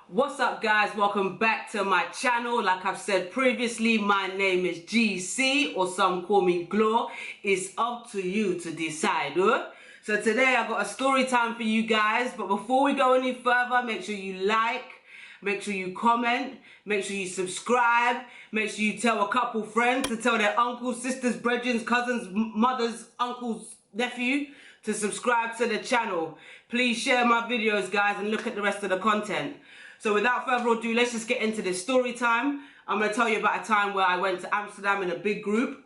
What's up, guys? Welcome back to my channel. Like I've said previously, my name is GC, or some call me Glow. It's up to you to decide. So today I got a story time for you guys, but before we go any further, make sure you like, make sure you comment, make sure you subscribe, make sure you tell a couple friends to tell their uncles, sisters, brethren, cousins, mothers, uncles, nephew to subscribe to the channel. Please share my videos, guys, and look at the rest of the content. So without further ado, let's just get into this story time. I'm going to tell you about a time where I went to Amsterdam in a big group.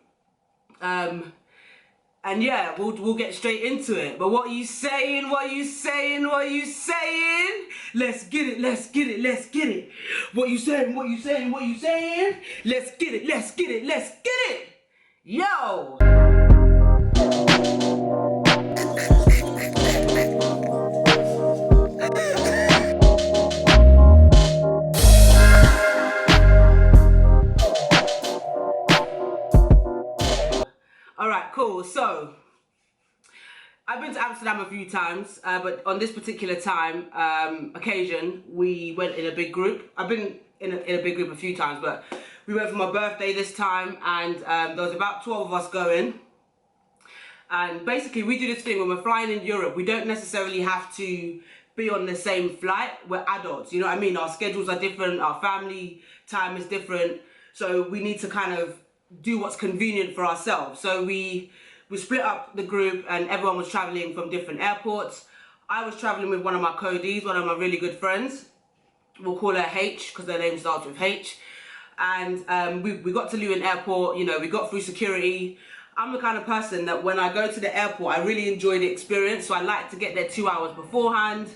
And yeah, we'll get straight into it. But what are you saying? What are you saying? What are you saying? Let's get it, let's get it, let's get it. What you saying? What you saying? What you saying? Let's get it, let's get it, let's get it. Yo! Alright, cool. So, I've been to Amsterdam a few times, but on this particular occasion, we went in a big group. I've been in a big group a few times, but we went for my birthday this time, and there was about 12 of us going. And basically, we do this thing when we're flying in Europe. We don't necessarily have to be on the same flight. We're adults, you know what I mean? Our schedules are different, our family time is different, so we need to kind of do what's convenient for ourselves. So we split up the group, and everyone was traveling from different airports. I was traveling with one of my Codies, one of my really good friends. We'll call her H because her name starts with H. And we got to Luton Airport. You know, we got through security. I'm the kind of person that when I go to the airport, I really enjoy the experience. So I like to get there 2 hours beforehand,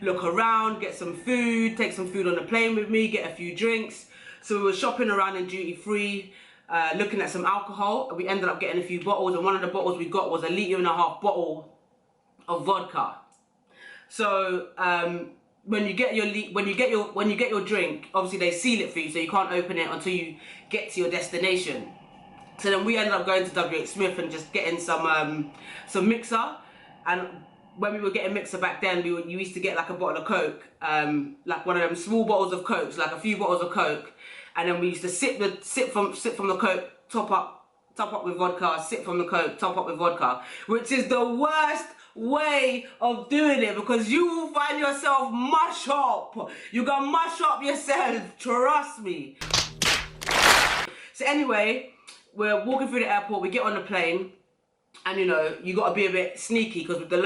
look around, get some food, take some food on the plane with me, get a few drinks. So we were shopping around in duty free, looking at some alcohol. We ended up getting a few bottles, and one of the bottles we got was a 1.5 litre bottle of vodka. So when you get your drink, obviously they seal it for you, so you can't open it until you get to your destination. So then we ended up going to WH Smith and just getting some mixer. And when we were getting mixer back then, you used to get like a bottle of Coke, like one of them small bottles of Cokes, like a few bottles of Coke, and then we used to sip from the Coke, top up with vodka, sip from the Coke, top up with vodka, which is the worst way of doing it, because you will find yourself mush up. You gonna mush up yourself, trust me. So anyway, we're walking through the airport, we get on the plane, and you know, you got to be a bit sneaky, because with the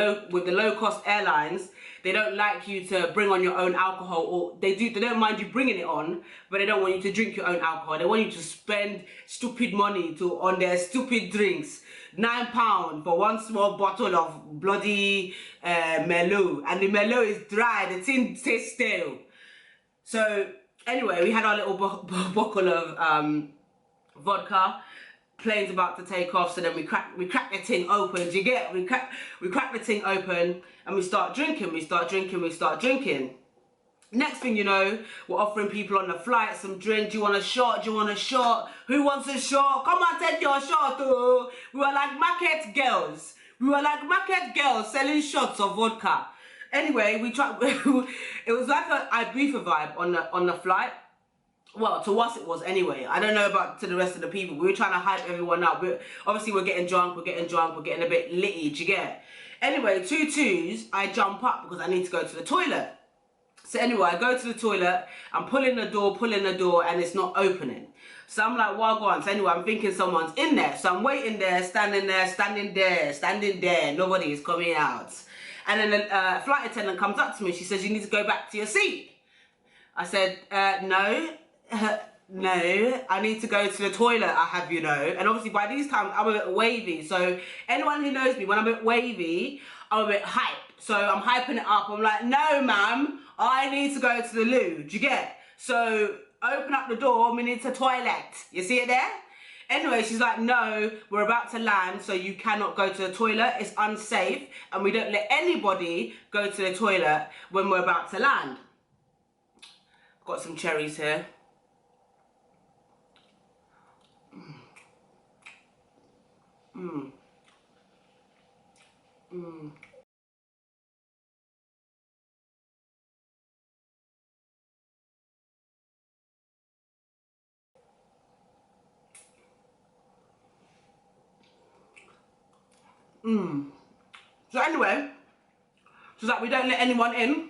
low cost airlines, they don't like you to bring on your own alcohol, or they don't mind you bringing it on, but they don't want you to drink your own alcohol. They want you to spend stupid money on their stupid drinks. £9 for one small bottle of bloody Merlot, and the Merlot is dry, the tin tastes stale. So anyway, we had our little bottle of vodka. Plane's about to take off, so then we crack the thing open. Do you get? We crack the thing open, and we start drinking. Next thing you know, we're offering people on the flight some drink. Do you want a shot? Do you want a shot? Who wants a shot? Come on, take your shot. Oh. We were like market girls. Selling shots of vodka. Anyway, we tried. It was like a Ibiza vibe on the flight. Well, to us it was anyway. I don't know about to the rest of the people. We were trying to hype everyone up. But obviously we're getting drunk, we're getting a bit litty, do you get? Anyway, 2-2s, I jump up because I need to go to the toilet. So anyway, I go to the toilet, I'm pulling the door, and it's not opening. So I'm like, well, go on. So anyway, I'm thinking someone's in there. So I'm waiting there, standing there. Nobody is coming out. And then the flight attendant comes up to me. She says, you need to go back to your seat. I said, no. No, I need to go to the toilet, I have you know. And obviously by these times I'm a bit wavy, so anyone who knows me, when I'm a bit wavy, I'm a bit hype. So I'm hyping it up. I'm like, no ma'am, I need to go to the loo. Do you get? So open up the door, we need to toilet. You see it there? Anyway, she's like, no, we're about to land, so you cannot go to the toilet. It's unsafe, and we don't let anybody go to the toilet when we're about to land. Got some cherries here. Mmm. Mmm. So anyway, she's like, we don't let anyone in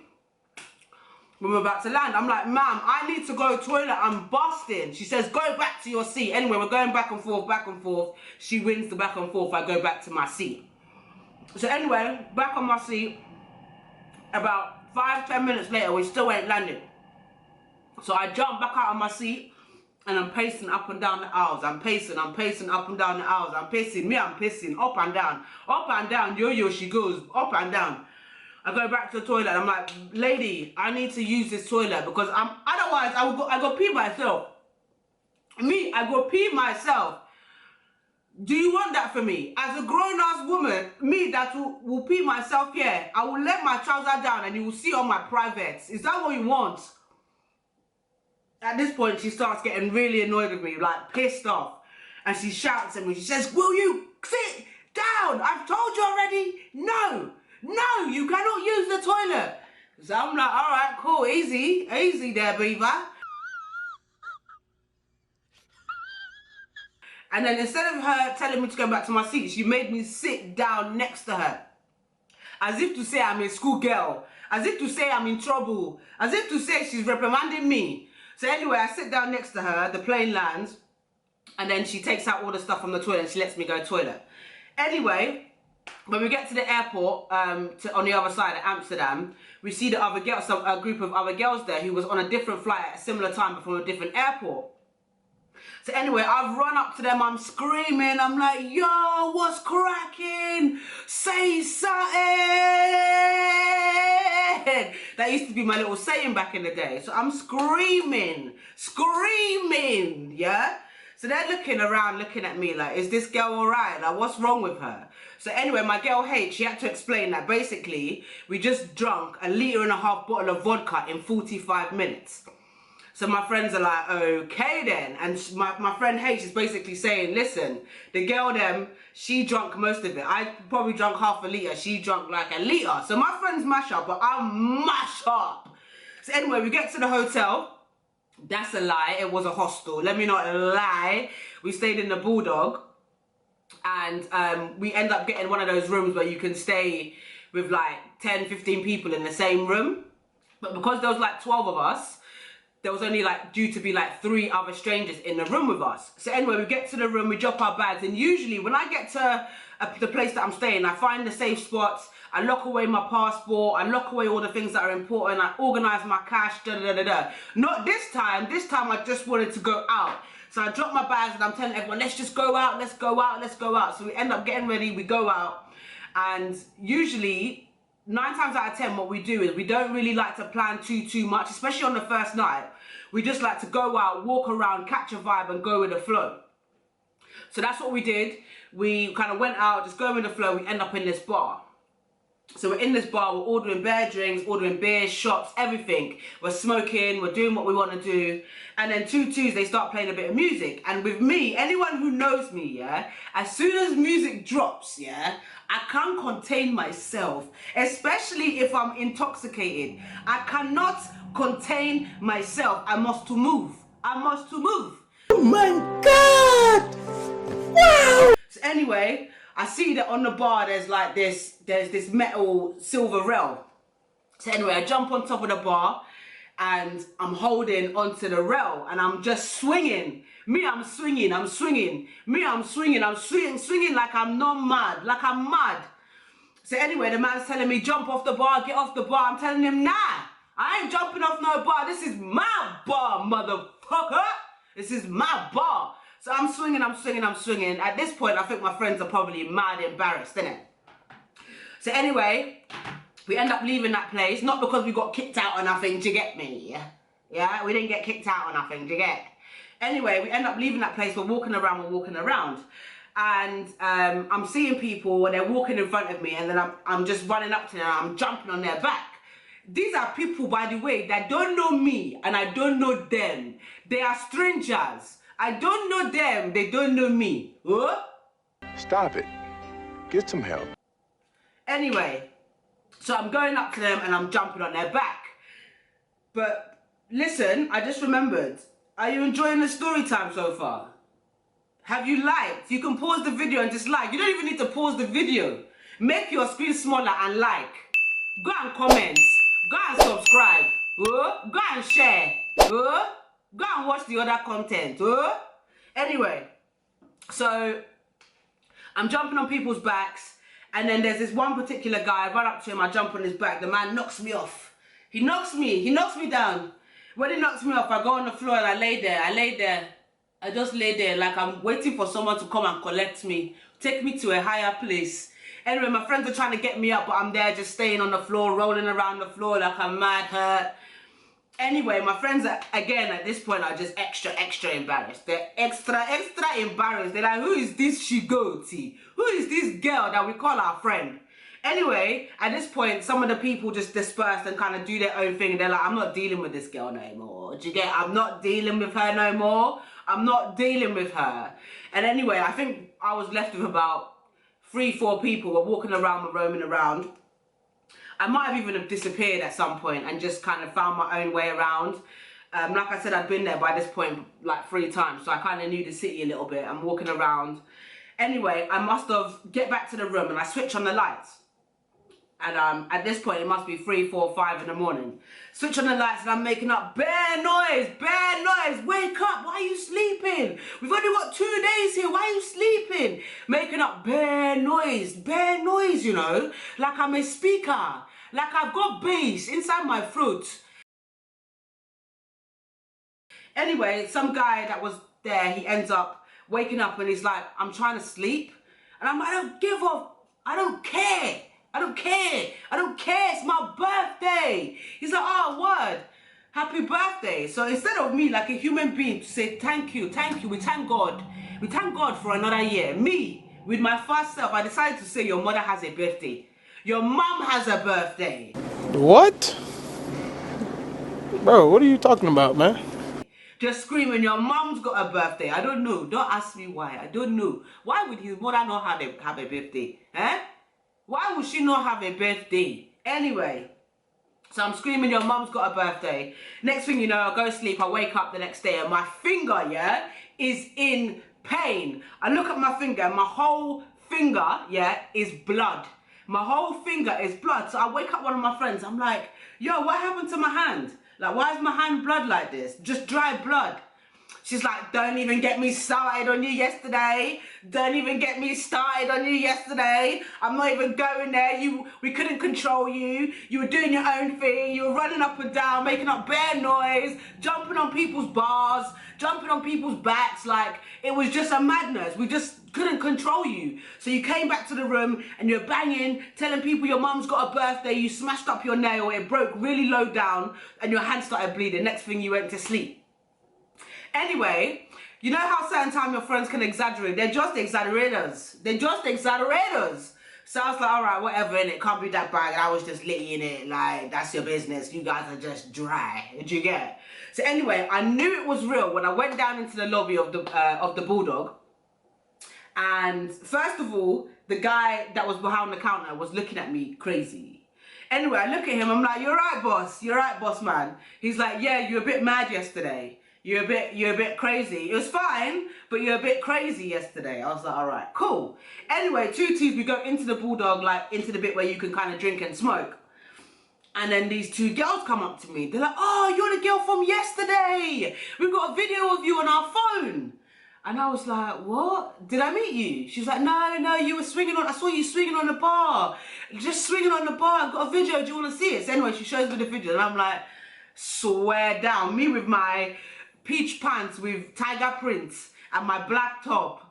when we're about to land. I'm like, ma'am, I need to go to the toilet, I'm busting. She says, go back to your seat. Anyway, we're going back and forth, back and forth. She wins the back and forth, I go back to my seat. So anyway, back on my seat, about 5-10 minutes later, we still ain't landed. So I jump back out of my seat, and I'm pacing up and down the aisles. I'm pacing up and down the aisles. I'm pacing, I'm pacing, up and down, yo-yo, she goes, up and down. I go back to the toilet, I'm like, lady, I need to use this toilet because otherwise I go pee myself. I go pee myself. Do you want that for me? As a grown-ass woman, me that will pee myself here, I will let my trouser down and you will see all my privates. Is that what you want? At this point, she starts getting really annoyed with me, like pissed off. And she shouts at me, she says, will you sit down? I've told you already. No, you cannot use the toilet. So I'm like, all right, cool, easy there, Beaver. And then instead of her telling me to go back to my seat, she made me sit down next to her. As if to say I'm a schoolgirl. As if to say I'm in trouble. As if to say she's reprimanding me. So anyway, I sit down next to her, the plane lands, and then she takes out all the stuff from the toilet and she lets me go toilet. Anyway, when we get to the airport, on the other side of Amsterdam, we see the other girls, a group of other girls there who was on a different flight at a similar time but from a different airport. So anyway, I've run up to them, I'm screaming, I'm like, yo, what's cracking? Say something! That used to be my little saying back in the day. So I'm screaming, yeah? So they're looking around, looking at me like, is this girl all right? Like, what's wrong with her? So anyway, my girl H, she had to explain that basically, we just drunk a 1.5 bottle of vodka in 45 minutes. So my friends are like, okay then. And my friend H is basically saying, listen, the girl she drunk most of it. I probably drunk half a litre. She drunk like a litre. So my friends mash up, but I mash up. So anyway, we get to the hotel. That's a lie. It was a hostel. Let me not lie. We stayed in the Bulldog. And we end up getting one of those rooms where you can stay with like 10, 15 people in the same room. But because there was like 12 of us, there was only like due to be like 3 other strangers in the room with us. So anyway, we get to the room, we drop our bags, and usually when I get to the place that I'm staying, I find the safe spots, I lock away my passport, I lock away all the things that are important, I organise my cash, Not this time I just wanted to go out. So I drop my bags and I'm telling everyone, let's just go out, let's go out, let's go out. So we end up getting ready, we go out, and usually 9 times out of 10, what we do is we don't really like to plan too much, especially on the first night. We just like to go out, walk around, catch a vibe, and go with the flow. So that's what we did. We kind of went out, just go with the flow. We end up in this bar. So we're in this bar, we're ordering bare drinks, ordering beers, shots, everything. We're smoking, we're doing what we want to do. And then 2-2s, they start playing a bit of music. And with me, anyone who knows me, yeah, as soon as music drops, yeah, I can't contain myself, especially if I'm intoxicated. I cannot contain myself. I must move. Oh my God! Wow! So anyway, I see that on the bar there's this metal silver rail. So anyway, I jump on top of the bar and I'm holding onto the rail and I'm just swinging. I'm swinging like I'm not mad, like I'm mad. So anyway, the man's telling me, jump off the bar, get off the bar. I'm telling him, nah, I ain't jumping off no bar. This is my bar, motherfucker. This is my bar. So I'm swinging. At this point, I think my friends are probably mad embarrassed, innit? So anyway, we end up leaving that place, not because we got kicked out or nothing, do you get me? Yeah, we didn't get kicked out or nothing, do you get? Anyway, we end up leaving that place, we're walking around. And I'm seeing people, and they're walking in front of me, and then I'm just running up to them, I'm jumping on their back. These are people, by the way, that don't know me, and I don't know them. They are strangers. I don't know them, they don't know me. Huh? Stop it. Get some help. Anyway, so I'm going up to them and I'm jumping on their back. But listen, I just remembered. Are you enjoying the story time so far? Have you liked? You can pause the video and just like. You don't even need to pause the video. Make your screen smaller and like. Go and comment. Go and subscribe. Go and share. Go and watch the other content. Anyway, so I'm jumping on people's backs, and then there's this one particular guy. I run up to him, I jump on his back. The man knocks me off. He knocks me down. When he knocks me off, I go on the floor and I lay there. I just lay there like I'm waiting for someone to come and collect me, take me to a higher place. Anyway, my friends are trying to get me up, but I'm there just staying on the floor, rolling around the floor like I'm mad hurt. Anyway, my friends are, again, at this point, are just extra embarrassed. They're extra embarrassed. They're like, who is this shigoti? Who is this girl that we call our friend? Anyway, at this point, some of the people just dispersed and kind of do their own thing. They're like, I'm not dealing with this girl no more. Do you get? I'm not dealing with her no more. I'm not dealing with her. And anyway, I think I was left with about 3-4 people were walking around, roaming around. I might have even disappeared at some point and just kind of found my own way around. Like I said, I'd been there by this point like 3 times, so I kind of knew the city a little bit. I'm walking around. Anyway, I must have get back to the room and I switch on the lights. And at this point, it must be 3, 4, 5 in the morning. Switch on the lights and I'm making up bare noise. Wake up, why are you sleeping? We've only got 2 days here, why are you sleeping? Making up bare noise, you know. Like I'm a speaker, like I've got bass inside my throat. Anyway, some guy that was there, he ends up waking up and he's like, I'm trying to sleep. And I'm like, I don't give a, I don't care. It's my birthday. He's like, oh, word, happy birthday. So instead of me, like a human being, to say thank you, we thank God. We thank God for another year. Me, with my first self, I decided to say your mother has a birthday. Your mom has a birthday. What? Bro, what are you talking about, man? Just screaming, your mom's got a birthday. I don't know. Don't ask me why. I don't know. Why would his mother not have a birthday? Eh? Why would she not have a birthday? Anyway, so I'm screaming, your mom's got a birthday. Next thing you know, I go to sleep, I wake up the next day and my finger, yeah, is in pain. I look at my finger and my whole finger, yeah, is blood. My whole finger is blood. So I wake up one of my friends, I'm like, yo, what happened to my hand? Like, why is my hand blood like this? Just dry blood. She's like, don't even get me started on you yesterday. Don't even get me started on you yesterday. I'm not even going there. We couldn't control you. You were doing your own thing. You were running up and down, making up bare noise, jumping on people's bars, jumping on people's backs. Like, it was just a madness. We just couldn't control you. So you came back to the room and you're banging, telling people your mum's got a birthday. You smashed up your nail. It broke really low down and your hand started bleeding. Next thing, you went to sleep. Anyway, you know how certain time your friends can exaggerate? They're just exaggerators. So I was like, all right, whatever, and it can't be that bad. I was just litty in it. Like, that's your business. You guys are just dry. Did you get? So anyway, I knew it was real when I went down into the lobby of the Bulldog. And first of all, the guy that was behind the counter was looking at me crazy. Anyway, I look at him. I'm like, you're right, boss. You're right, boss man. He's like, yeah, you're a bit mad yesterday. You're a bit crazy. It was fine, but you're a bit crazy yesterday. I was like, all right, cool. Anyway, 2 T's, we go into the Bulldog, like into the bit where you can kind of drink and smoke. And then these 2 girls come up to me. They're like, oh, you're the girl from yesterday. We've got a video of you on our phone. And I was like, what? Did I meet you? She's like, no, you were swinging on, I saw you swinging on the bar. Just swinging on the bar. I've got a video. Do you want to see it? So anyway, she shows me the video. And I'm like, swear down. Me with my peach pants with tiger prints and my black top.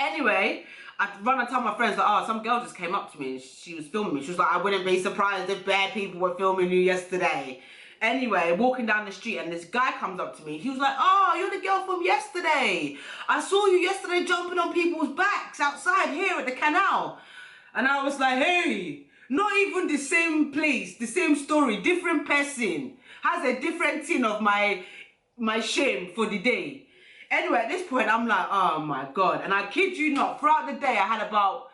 Anyway, I run and tell my friends that, oh, some girl just came up to me and she was filming me. She was like, I wouldn't be surprised if bad people were filming you yesterday. Anyway, walking down the street and this guy comes up to me. He was like, oh, you're the girl from yesterday. I saw you yesterday jumping on people's backs outside here at the canal. And I was like, hey, not even the same place, the same story, different person. Has a different tin of my shame for the day. Anyway, at this point, I'm like, oh my God. And I kid you not, throughout the day, I had about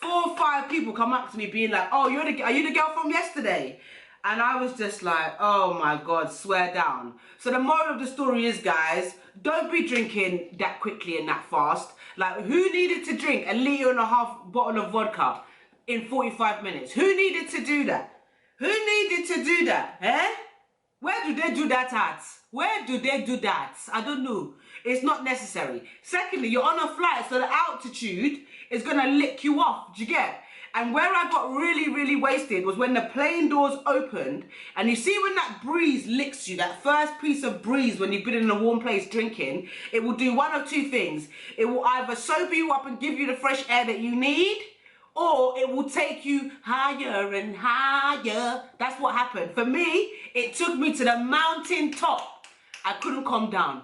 4 or 5 people come up to me being like, oh, are you the girl from yesterday? And I was just like, oh my God, swear down. So the moral of the story is, guys, don't be drinking that quickly and that fast. Like, who needed to drink a 1.5 litre bottle of vodka in 45 minutes. Who needed to do that? Who needed to do that? Eh? Where do they do that at? Where do they do that? I don't know. It's not necessary. Secondly, you're on a flight, so the altitude is going to lick you off. Do you get? And where I got really, really wasted was when the plane doors opened, and you see when that breeze licks you, that first piece of breeze when you've been in a warm place drinking, it will do one of two things. It will either sober you up and give you the fresh air that you need, or it will take you higher and higher. That's what happened. For me, it took me to the mountain top. I couldn't calm down.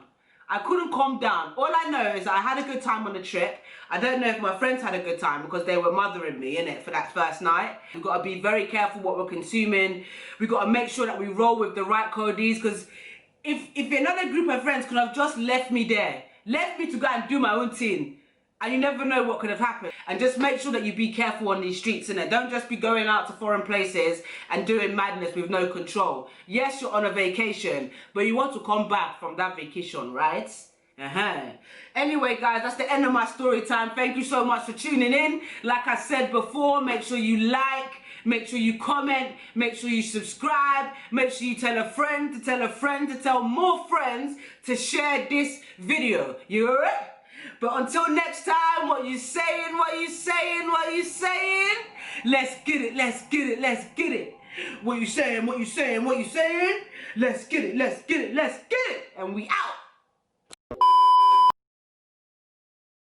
I couldn't calm down. All I know is I had a good time on the trip. I don't know if my friends had a good time because they were mothering me, innit, for that first night. We've got to be very careful what we're consuming. We've got to make sure that we roll with the right codees, because if another group of friends could have just left me there, left me to go and do my own thing, and you never know what could have happened. And just make sure that you be careful on these streets, innit? Don't just be going out to foreign places and doing madness with no control. Yes, you're on a vacation, but you want to come back from that vacation, right? Anyway, guys, that's the end of my story time. Thank you so much for tuning in. Like I said before, make sure you like, make sure you comment, make sure you subscribe, make sure you tell a friend to tell a friend to tell more friends to share this video. You alright? But until next time, what you saying, what you saying, what you saying? Let's get it, let's get it, let's get it. What you saying, what you saying, what you saying? Let's get it, let's get it, let's get it. And we out.